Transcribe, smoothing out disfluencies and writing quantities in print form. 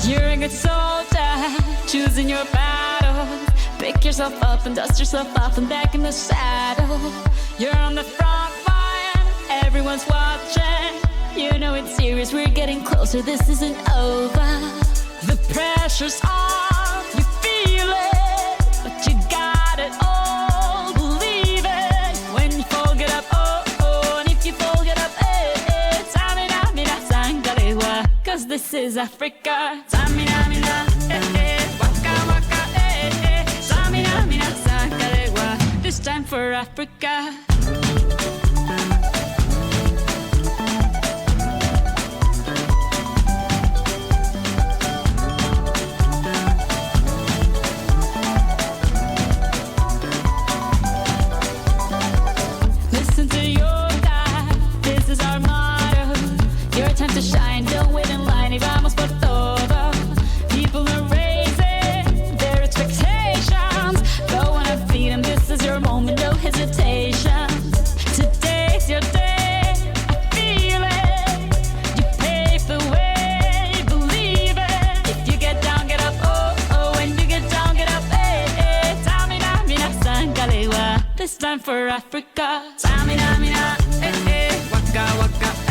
You're a good soldier, choosing your battles. Pick yourself up and dust yourself off and back in the saddle. You're on the front line, everyone's watching. You know it's serious, we're getting closer, this isn't over. The pressure's on, you feel it, but you got it all, believe it. When you fall, get up, oh, oh, and if you fall, get up, eh, eh. Samina, mina, sangalewa, cause this is Africa. Samina, mina, eh, eh, waka, waka, eh, eh. Samina, mina, sangalewa, this time for Africa. Listen to your God, this is our motto. Your time to shine, don't wait in line, y vamos por todo. People are raising their expectations. Go on and feed them, this is your moment, no hesitation. Today's your day, I feel it. You pave the way, believe it. If you get down, get up, oh, oh. When you get down, get up, eh, eh. Tamina, mina, sangalewa, this time for Africa. Samina, mina, eh, eh, waka, waka.